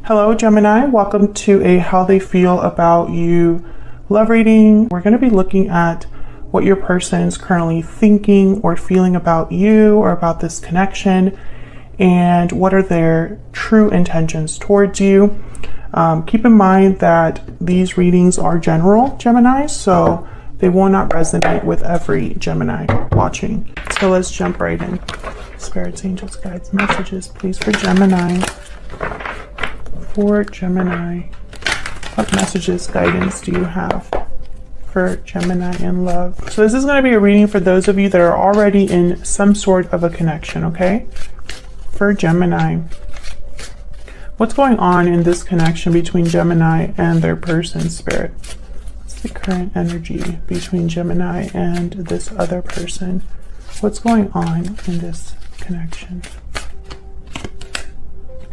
Hello Gemini, welcome to a how they feel about you love reading. We're going to be looking at what your person is currently thinking or feeling about you or about this connection, and what are their true intentions towards you. Keep in mind that these readings are general, Gemini, so they will not resonate with every Gemini watching. So let's jump right in. Spirits, angels, guides, messages, please, for Gemini. For Gemini, what messages, guidance do you have for Gemini in love? So this is going to be a reading for those of you that are already in some sort of a connection, okay? For Gemini, what's going on in this connection between Gemini and their person, spirit? What's the current energy between Gemini and this other person? What's going on in this connection?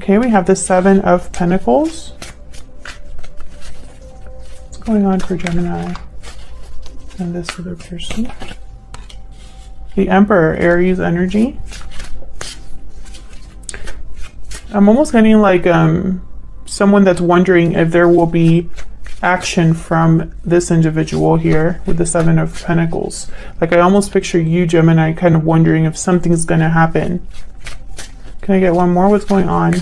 Okay, we have the Seven of Pentacles. What's going on for Gemini and this other person? The Emperor, Aries energy. I'm almost getting like someone that's wondering if there will be action from this individual here with the Seven of Pentacles. Like I almost picture you, Gemini, kind of wondering if something's going to happen. Can I get one more? What's going on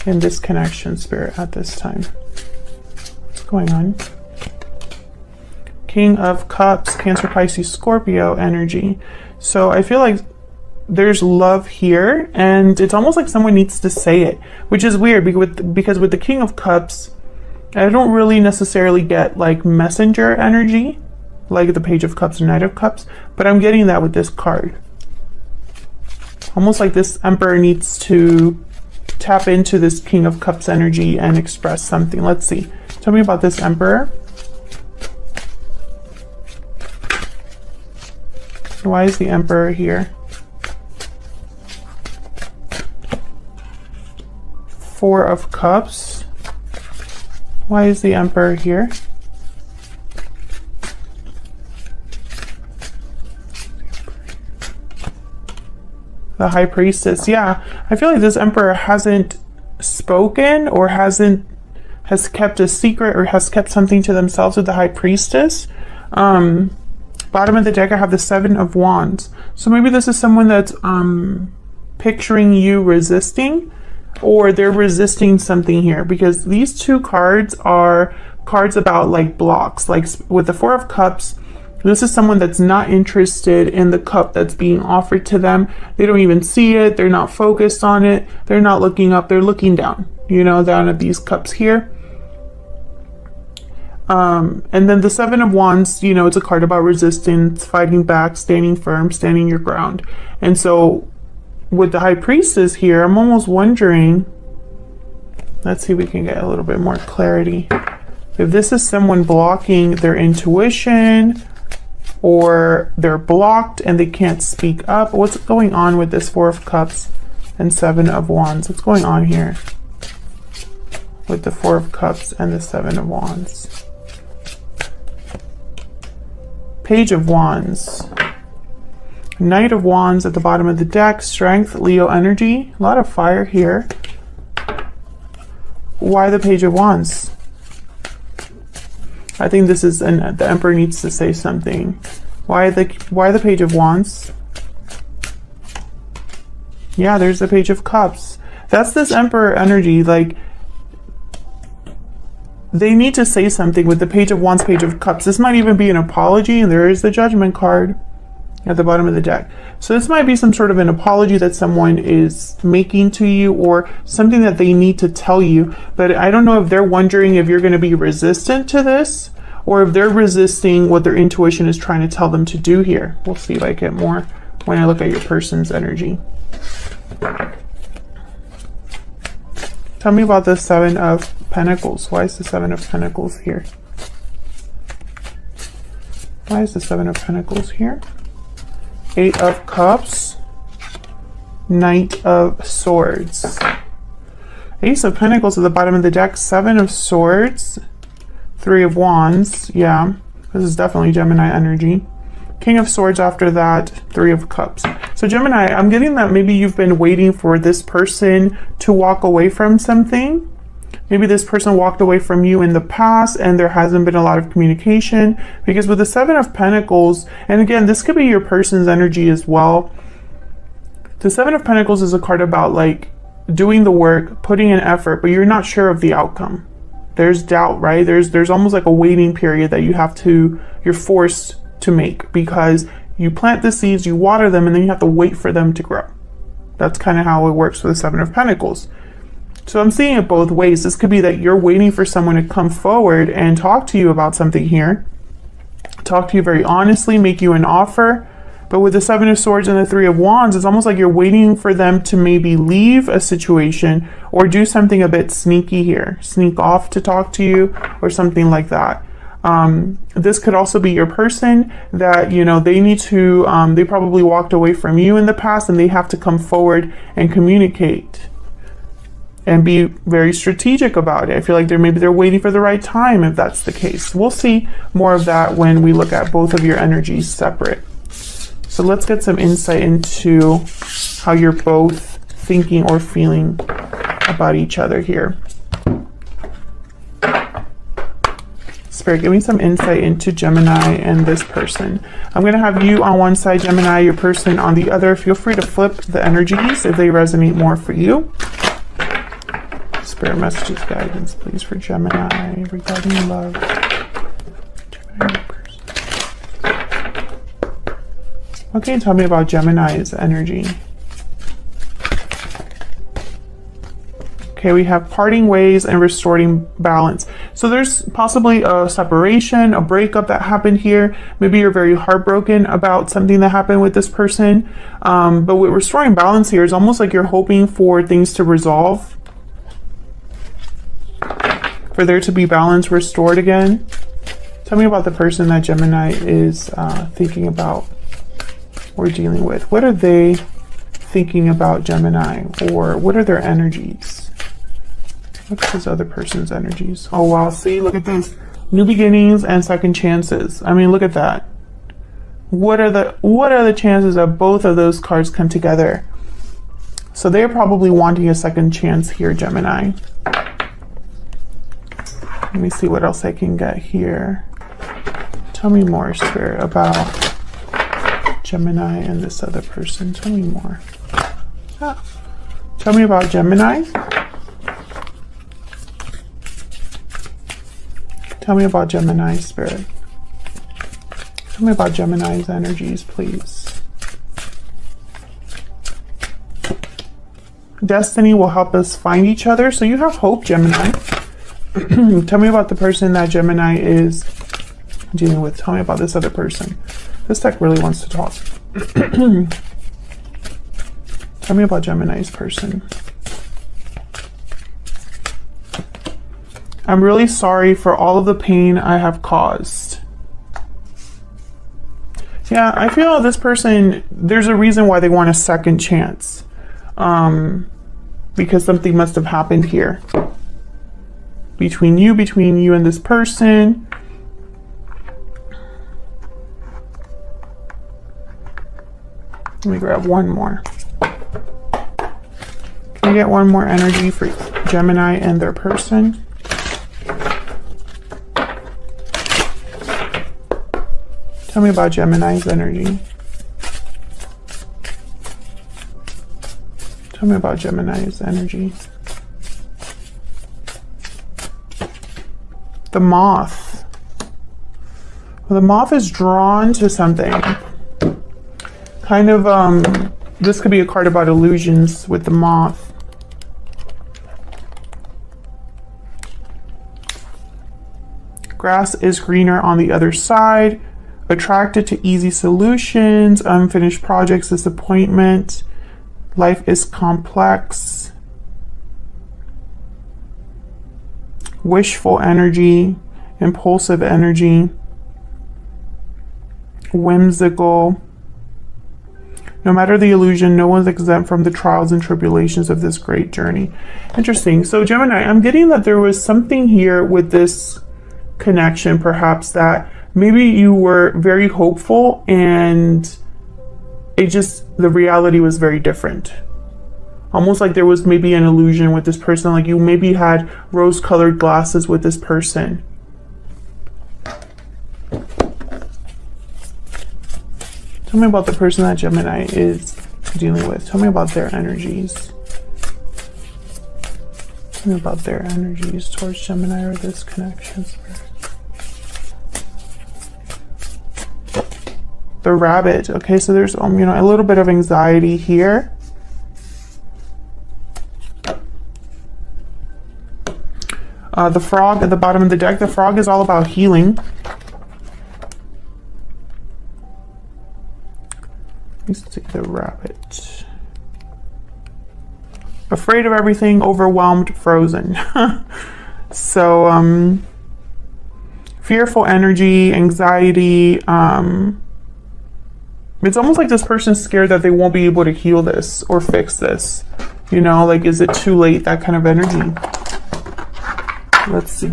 in this connection, spirit, at this time? What's going on? King of Cups, Cancer, Pisces, Scorpio energy. So I feel like there's love here, and it's almost like someone needs to say it, which is weird because with the King of Cups, I don't really necessarily get like messenger energy, like the Page of Cups and Knight of Cups, but I'm getting that with this card. Almost like this Emperor needs to tap into this King of Cups energy and express something. Let's see. Tell me about this Emperor. Why is the Emperor here? Four of Cups. Why is the Emperor here? The High Priestess. Yeah, I feel like this Emperor hasn't spoken or has kept a secret or has kept something to themselves with the High Priestess. Bottom of the deck, I have the Seven of Wands. So maybe this is someone that's picturing you resisting, or they're resisting something here, because these two cards are cards about like blocks. Like with the Four of Cups, this is someone that's not interested in the cup that's being offered to them. They don't even see it. They're not focused on it. They're not looking up. They're looking down, you know, down at these cups here. And then the Seven of Wands, you know, it's a card about resistance, fighting back, standing firm, standing your ground. And so with the High Priestess here, I'm almost wondering, let's see if we can get a little bit more clarity. If this is someone blocking their intuition, or they're blocked and they can't speak up. What's going on with this Four of Cups and Seven of Wands? What's going on here with the Four of Cups and the Seven of Wands? Page of Wands. Knight of Wands at the bottom of the deck. Strength, Leo energy. A lot of fire here. Why the Page of Wands? I think this is the Emperor needs to say something. Why the Page of Wands? Yeah, there's the Page of Cups. That's this Emperor energy. Like they need to say something with the Page of Wands, Page of Cups. This might even be an apology, and there is the Judgment card at the bottom of the deck. So this might be some sort of an apology that someone is making to you, or something that they need to tell you. But I don't know if they're wondering if you're going to be resistant to this, or if they're resisting what their intuition is trying to tell them to do here. We'll see if I get more when I look at your person's energy. Tell me about the Seven of Pentacles. Why is the Seven of Pentacles here? Why is the Seven of Pentacles here? Eight of Cups, Knight of Swords. Ace of Pentacles at the bottom of the deck, Seven of Swords, Three of Wands. Yeah, this is definitely Gemini energy. King of Swords after that, Three of Cups. So Gemini, I'm getting that maybe you've been waiting for this person to walk away from something, Maybe this person walked away from you in the past and there hasn't been a lot of communication, because with the Seven of Pentacles, and again, this could be your person's energy as well. The Seven of Pentacles is a card about like doing the work, putting in effort, but you're not sure of the outcome. There's doubt, right? There's almost like a waiting period that you're forced to make, because you plant the seeds, you water them, and then you have to wait for them to grow. That's kind of how it works with the Seven of Pentacles. So I'm seeing it both ways. This could be that you're waiting for someone to come forward and talk to you about something here, talk to you very honestly, make you an offer. But with the Seven of Swords and the Three of Wands, it's almost like you're waiting for them to maybe leave a situation or do something a bit sneaky here, sneak off to talk to you or something like that. This could also be your person that, you know, they need to, they probably walked away from you in the past and they have to come forward and communicate and be very strategic about it. I feel like maybe they're waiting for the right time if that's the case. We'll see more of that when we look at both of your energies separate. So let's get some insight into how you're both thinking or feeling about each other here. Spirit, give me some insight into Gemini and this person. I'm going to have you on one side, Gemini, your person on the other. Feel free to flip the energies if they resonate more for you. Spirit messages, guidance, please, for Gemini regarding love. Gemini person. What can you tell me about Gemini's energy? Okay, we have parting ways and restoring balance. So there's possibly a separation, a breakup that happened here. Maybe you're very heartbroken about something that happened with this person. But with restoring balance here, it's almost like you're hoping for things to resolve, for there to be balance restored again. Tell me about the person that Gemini is thinking about or dealing with. What are they thinking about Gemini, or what are their energies? What's this other person's energies? Oh wow, see, look at this. New beginnings and second chances. I mean, look at that. What are the chances that both of those cards come together? So they're probably wanting a second chance here, Gemini. Let me see what else I can get here. Tell me more, Spirit, about Gemini and this other person. Tell me more. Tell me about Gemini. Tell me about Gemini, Spirit. Tell me about Gemini's energies, please. Destiny will help us find each other. So you have hope, Gemini. Tell me about the person that Gemini is dealing with. Tell me about this other person. This deck really wants to talk. Tell me about Gemini's person. I'm really sorry for all of the pain I have caused. Yeah, I feel this person, there's a reason why they want a second chance. Because something must have happened here. Between you and this person. Let me grab one more. Can I get one more energy for Gemini and their person? Tell me about Gemini's energy. Tell me about Gemini's energy. The moth. Well, the moth is drawn to something. Kind of, this could be a card about illusions with the moth. Grass is greener on the other side. Attracted to easy solutions, unfinished projects, disappointment. Life is complex. Wishful energy, impulsive energy, whimsical. No matter the illusion, no one's exempt from the trials and tribulations of this great journey. Interesting. So Gemini, I'm getting that there was something here with this connection, perhaps, that maybe you were very hopeful and the reality was very different. Almost like there was maybe an illusion with this person, like you maybe had rose-colored glasses with this person. Tell me about the person that Gemini is dealing with. Tell me about their energies. Tell me about their energies towards Gemini or this connection. The rabbit. Okay, so there's you know, a little bit of anxiety here. The frog at the bottom of the deck. The frog is all about healing. Let's take the rabbit. Afraid of everything, overwhelmed, frozen. So, fearful energy, anxiety. It's almost like this person's scared that they won't be able to heal this or fix this. You know, like, is it too late? That kind of energy. Let's see.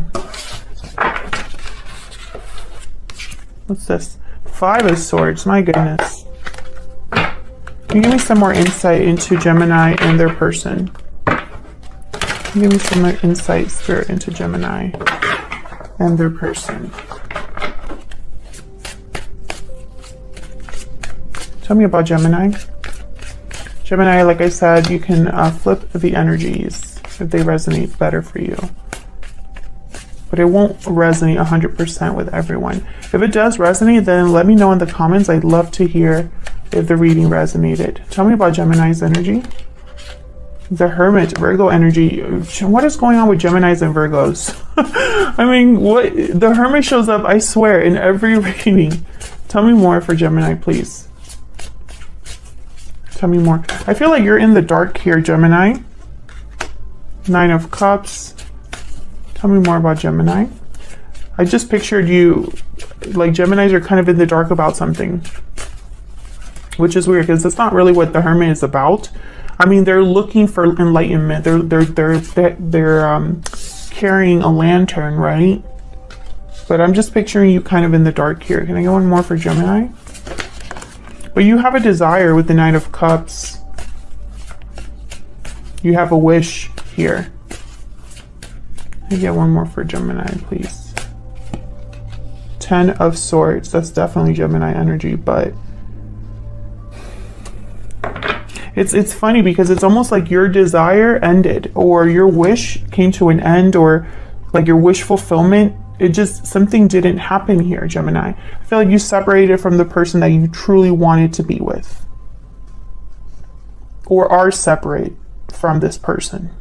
What's this? 5 of Swords. My goodness. Can you give me some more insight into Gemini and their person? Can you give me some more insight, Spirit, into Gemini and their person? Tell me about Gemini. Gemini, like I said, you can flip the energies if they resonate better for you. But it won't resonate 100% with everyone. If it does resonate, then let me know in the comments. I'd love to hear if the reading resonated. Tell me about Gemini's energy. The Hermit, Virgo energy. What is going on with Geminis and Virgos? I mean, what? The Hermit shows up, I swear, in every reading. Tell me more for Gemini, please. Tell me more. I feel like you're in the dark here, Gemini. 9 of Cups. Tell me more about Gemini. I just pictured you, like Geminis are kind of in the dark about something. Which is weird because that's not really what the Hermit is about. I mean, they're looking for enlightenment. They're carrying a lantern, right? But I'm just picturing you kind of in the dark here. Can I get one more for Gemini? But you have a desire with the 9 of Cups. You have a wish here. Can I get one more for Gemini, please? 10 of Swords. That's definitely Gemini energy, but it's funny because it's almost like your desire ended or your wish came to an end, or like your wish fulfillment. It just, something didn't happen here, Gemini. I feel like you separated from the person that you truly wanted to be with, or are separate from this person.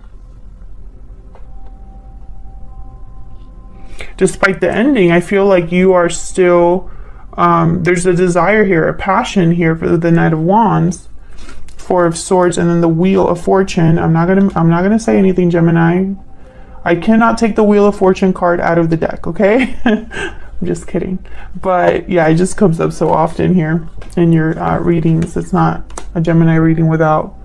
Despite the ending, I feel like you are still, there's a desire here, a passion here for the Knight of Wands, 4 of Swords, and then the Wheel of Fortune. I'm not gonna say anything, Gemini. I cannot take the Wheel of Fortune card out of the deck, okay? I'm just kidding. But yeah, it just comes up so often here in your readings. It's not a Gemini reading without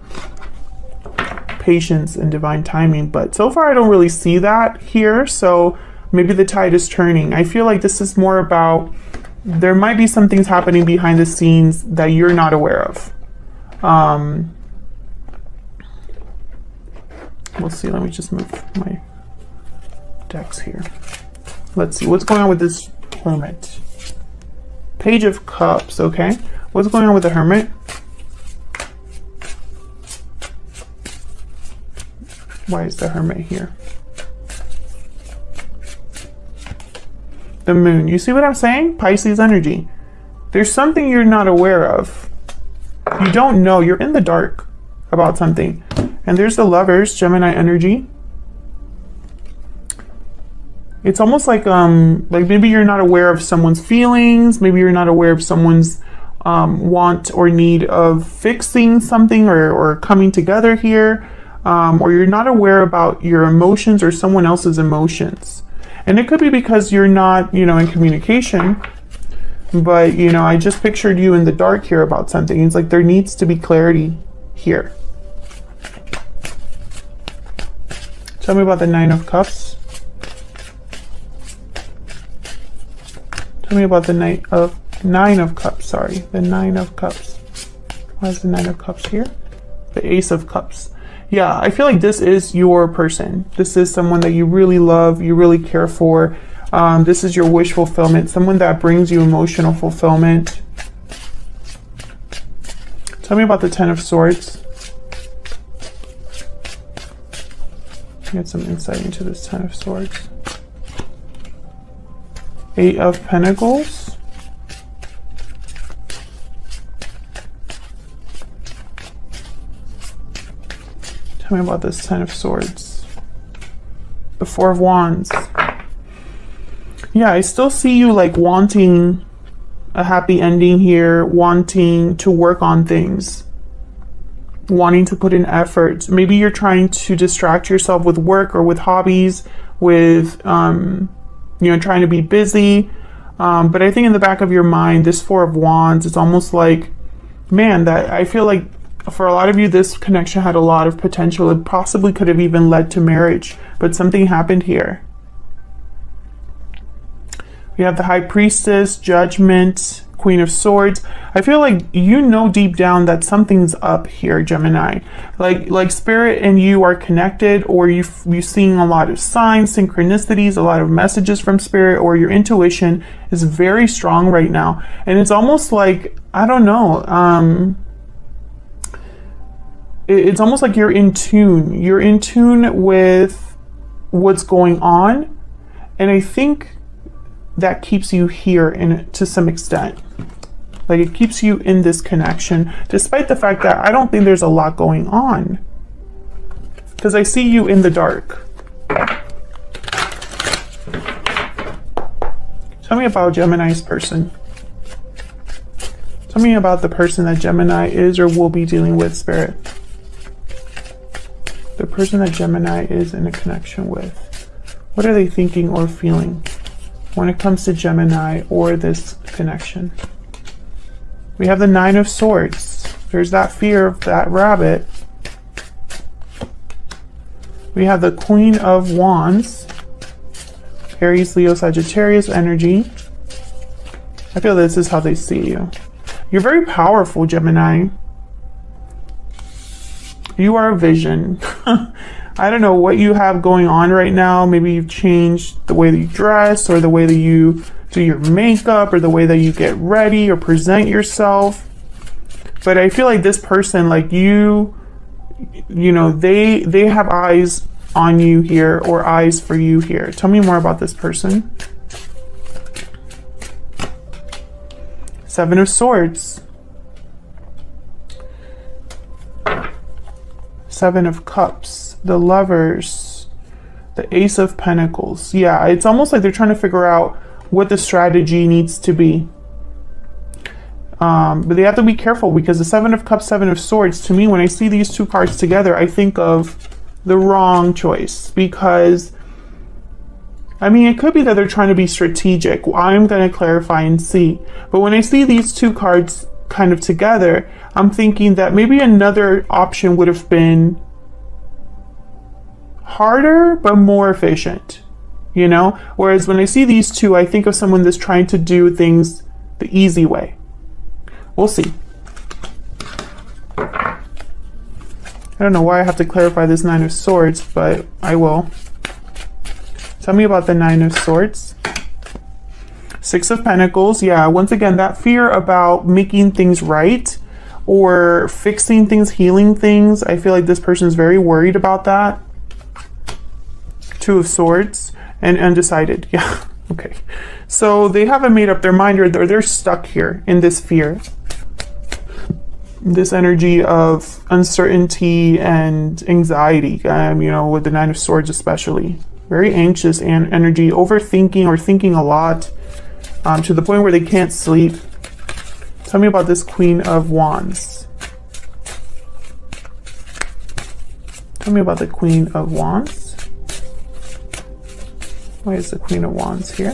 patience and divine timing. But so far, I don't really see that here. So maybe the tide is turning. I feel like this is more about, there might be some things happening behind the scenes that you're not aware of. We'll see. Let me just move my decks here. Let's see what's going on with this Hermit. Page of Cups. Okay, what's going on with the Hermit? Why is the Hermit here? The Moon. You see what I'm saying? Pisces energy. There's something you're not aware of. You don't know. You're in the dark about something. And there's the Lovers, Gemini energy. It's almost like maybe you're not aware of someone's feelings. Maybe you're not aware of someone's want or need of fixing something or coming together here. Or you're not aware about your emotions or someone else's emotions. And it could be because you're not, in communication. But, I just pictured you in the dark here about something. It's like there needs to be clarity here. Tell me about the 9 of Cups. Tell me about the 9 of Cups, sorry. The 9 of Cups. Why is the 9 of Cups here? The Ace of Cups. Yeah, I feel like this is your person. This is someone that you really love, you really care for. This is your wish fulfillment, someone that brings you emotional fulfillment. Tell me about the Ten of Swords. Get some insight into this Ten of Swords. Eight of Pentacles. Tell me about this Ten of Swords. The Four of Wands. Yeah, I still see you like wanting a happy ending here, wanting to work on things, wanting to put in effort. Maybe you're trying to distract yourself with work or with hobbies, with, you know, trying to be busy. But I think in the back of your mind, this Four of Wands, it's almost like, man, that I feel like for a lot of you, this connection had a lot of potential. It possibly could have even led to marriage, but something happened here. We have the High Priestess, Judgment, Queen of Swords. I feel like you know deep down that something's up here, Gemini. Like Spirit and you are connected, or you're seeing a lot of signs, synchronicities, a lot of messages from Spirit, or your intuition is very strong right now. And it's almost like, I don't know, it's almost like you're in tune. You're in tune with what's going on. And I think that keeps you here to some extent. Like it keeps you in this connection, despite the fact that I don't think there's a lot going on. Because I see you in the dark. Tell me about Gemini's person. Tell me about the person that Gemini is or will be dealing with, Spirit. The person that Gemini is in a connection with. What are they thinking or feeling when it comes to Gemini or this connection? We have the Nine of Swords. There's that fear of that rabbit. We have the Queen of Wands. Aries, Leo, Sagittarius energy. I feel this is how they see you. You're very powerful, Gemini. You are a vision. I don't know what you have going on right now. Maybe you've changed the way that you dress, or the way that you do your makeup, or the way that you get ready or present yourself. But I feel like this person, like you know, they have eyes on you here, or eyes for you here. Tell me more about this person. Seven of Swords. Seven of Cups. The Lovers. The Ace of Pentacles. Yeah, it's almost like they're trying to figure out what the strategy needs to be. But they have to be careful, because the Seven of Cups, Seven of Swords, to me, when I see these two cards together, I think of the wrong choice. Because, I mean, it could be that they're trying to be strategic. I'm going to clarify and see. But when I see these two cards kind of together, I'm thinking that maybe another option would have been harder, but more efficient. You know? Whereas when I see these two, I think of someone that's trying to do things the easy way. We'll see. I don't know why I have to clarify this Nine of Swords, but I will. Tell me about the Nine of Swords. Six of Pentacles. Yeah, once again, that fear about making things right, or fixing things, healing things. I feel like this person is very worried about that. Two of Swords. And undecided. Yeah, okay. So they haven't made up their mind, or they're stuck here in this fear. This energy of uncertainty and anxiety, you know, with the Nine of Swords especially. Very anxious and energy, overthinking or thinking a lot, to the point where they can't sleep. Tell me about this Queen of Wands. Tell me about the Queen of Wands. Why is the Queen of Wands here?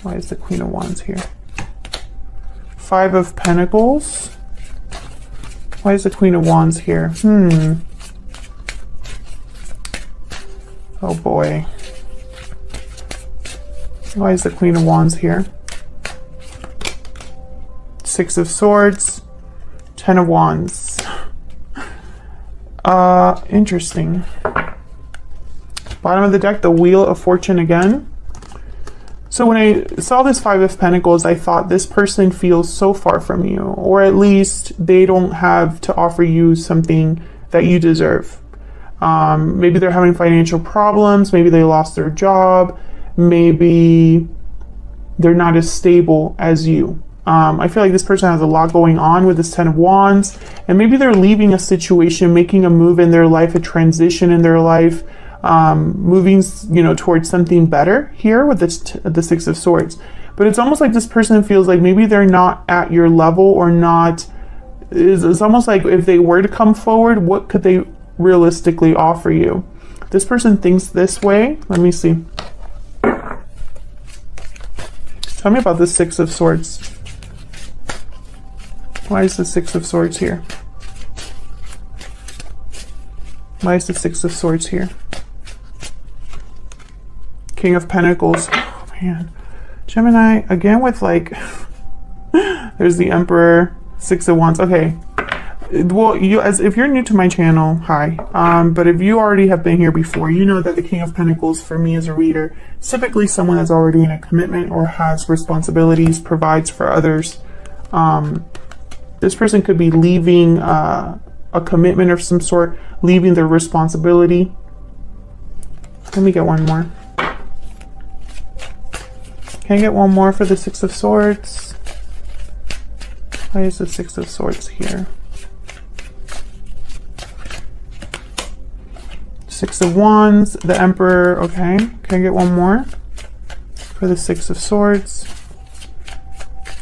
Why is the Queen of Wands here? Five of Pentacles. Why is the Queen of Wands here? Oh boy. Why is the Queen of Wands here? Six of Swords. Ten of Wands. Interesting. Bottom of the deck, the Wheel of Fortune again. So when I saw this Five of Pentacles, I thought this person feels so far from you, or at least they don't have to offer you something that you deserve. Maybe they're having financial problems. Maybe they lost their job. Maybe they're not as stable as you. I feel like this person has a lot going on with this Ten of Wands, and maybe they're leaving a situation, making a move in their life, a transition in their life, moving, towards something better here with the Six of Swords. But it's almost like this person feels like maybe they're not at your level, or not. It's almost like if they were to come forward, what could they realistically offer you? This person thinks this way. Let me see. Tell me about the Six of Swords. Why is the Six of Swords here? Why is the Six of Swords here? King of Pentacles. Oh man. Gemini, again with like, there's the Emperor, Six of Wands. Okay. Well, if you're new to my channel, hi. But if you already have been here before, you know that the King of Pentacles for me as a reader, is typically someone that's already in a commitment or has responsibilities, provides for others. This person could be leaving a commitment of some sort, leaving their responsibility. Let me get one more. Can I get one more for the Six of Swords? Why is the Six of Swords here? Six of Wands, the Emperor. Okay, can I get one more for the Six of Swords?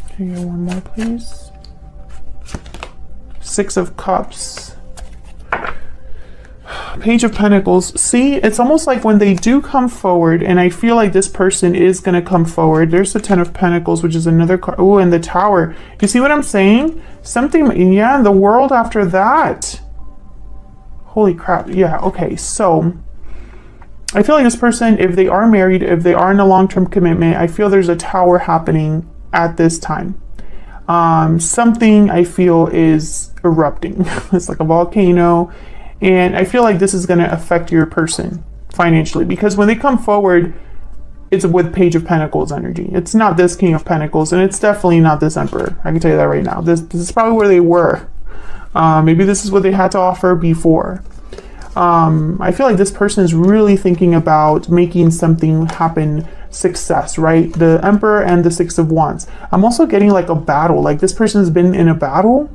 Can I get one more, please? Six of Cups. Page of Pentacles. See, it's almost like when they do come forward, and I feel like this person is going to come forward. There's the Ten of Pentacles, which is another card. Oh, and the Tower. You see what I'm saying? Something, yeah, the World after that. Holy crap. Yeah, okay. So I feel like this person, if they are married, if they are in a long-term commitment, I feel there's a Tower happening at this time. Something I feel is erupting. It's like a volcano. And I feel like this is going to affect your person financially, because when they come forward, it's with Page of Pentacles energy. It's not this King of Pentacles, and it's definitely not this Emperor. I can tell you that right now. This is probably where they were. Maybe this is what they had to offer before. I feel like this person is really thinking about making something happen, success, right? The Emperor and the Six of Wands. I'm also getting like a battle. Like this person's been in a battle.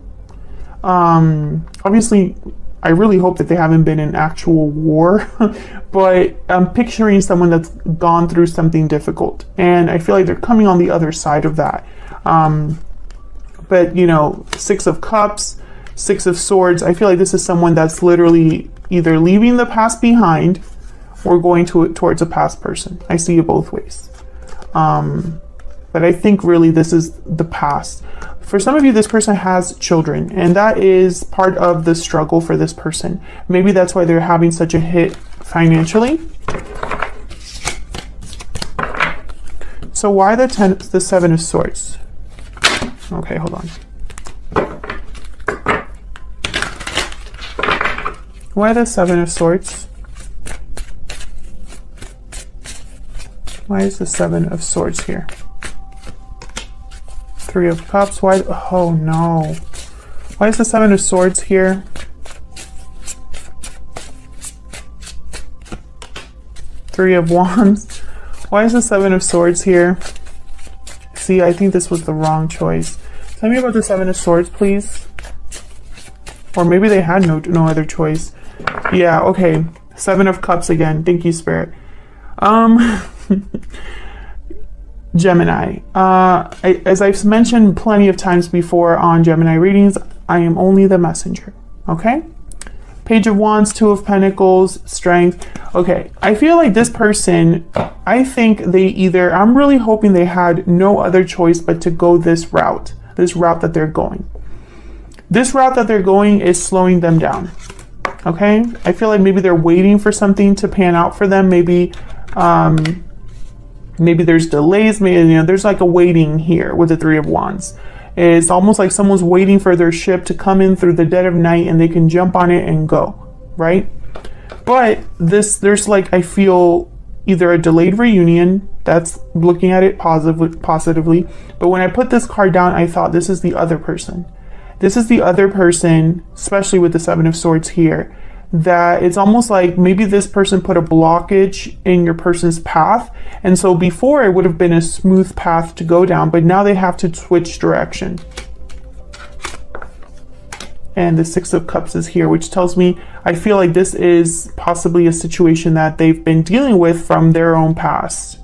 Obviously, I really hope that they haven't been in actual war, but I'm picturing someone that's gone through something difficult, and I feel like they're coming on the other side of that. But Six of Cups, Six of Swords, I feel like this is someone that's literally either leaving the past behind or going towards a past person. I see it both ways. But I think really this is the past. For some of you, this person has children, and that is part of the struggle for this person. Maybe that's why they're having such a hit financially. So why the Seven of Swords? Okay, hold on. Why the Seven of Swords? Why is the Seven of Swords here? Three of Cups. Why? Oh no. Why is the Seven of Swords here? Three of Wands. Why is the Seven of Swords here? See, I think this was the wrong choice. Tell me about the Seven of Swords, please. Or maybe they had no other choice. Yeah, okay. Seven of Cups again. Thank you, Spirit. Gemini. As I've mentioned plenty of times before on Gemini readings, I am only the messenger. Okay? Page of Wands, Two of Pentacles, Strength. Okay, I feel like this person, I think I'm really hoping they had no other choice but to go this route that they're going. This route that they're going is slowing them down. Okay? I feel like maybe they're waiting for something to pan out for them. Maybe there's delays, maybe there's like a waiting here with the Three of Wands. It's almost like someone's waiting for their ship to come in through the dead of night and they can jump on it and go. right? But there's like, I feel either a delayed reunion, that's looking at it positively. But when I put this card down, I thought this is the other person. This is the other person, especially with the Seven of Swords here, that it's almost like maybe this person put a blockage in your person's path. And so before it would have been a smooth path to go down, but now they have to switch direction. And the Six of Cups is here, which tells me I feel like this is possibly a situation that they've been dealing with from their own past.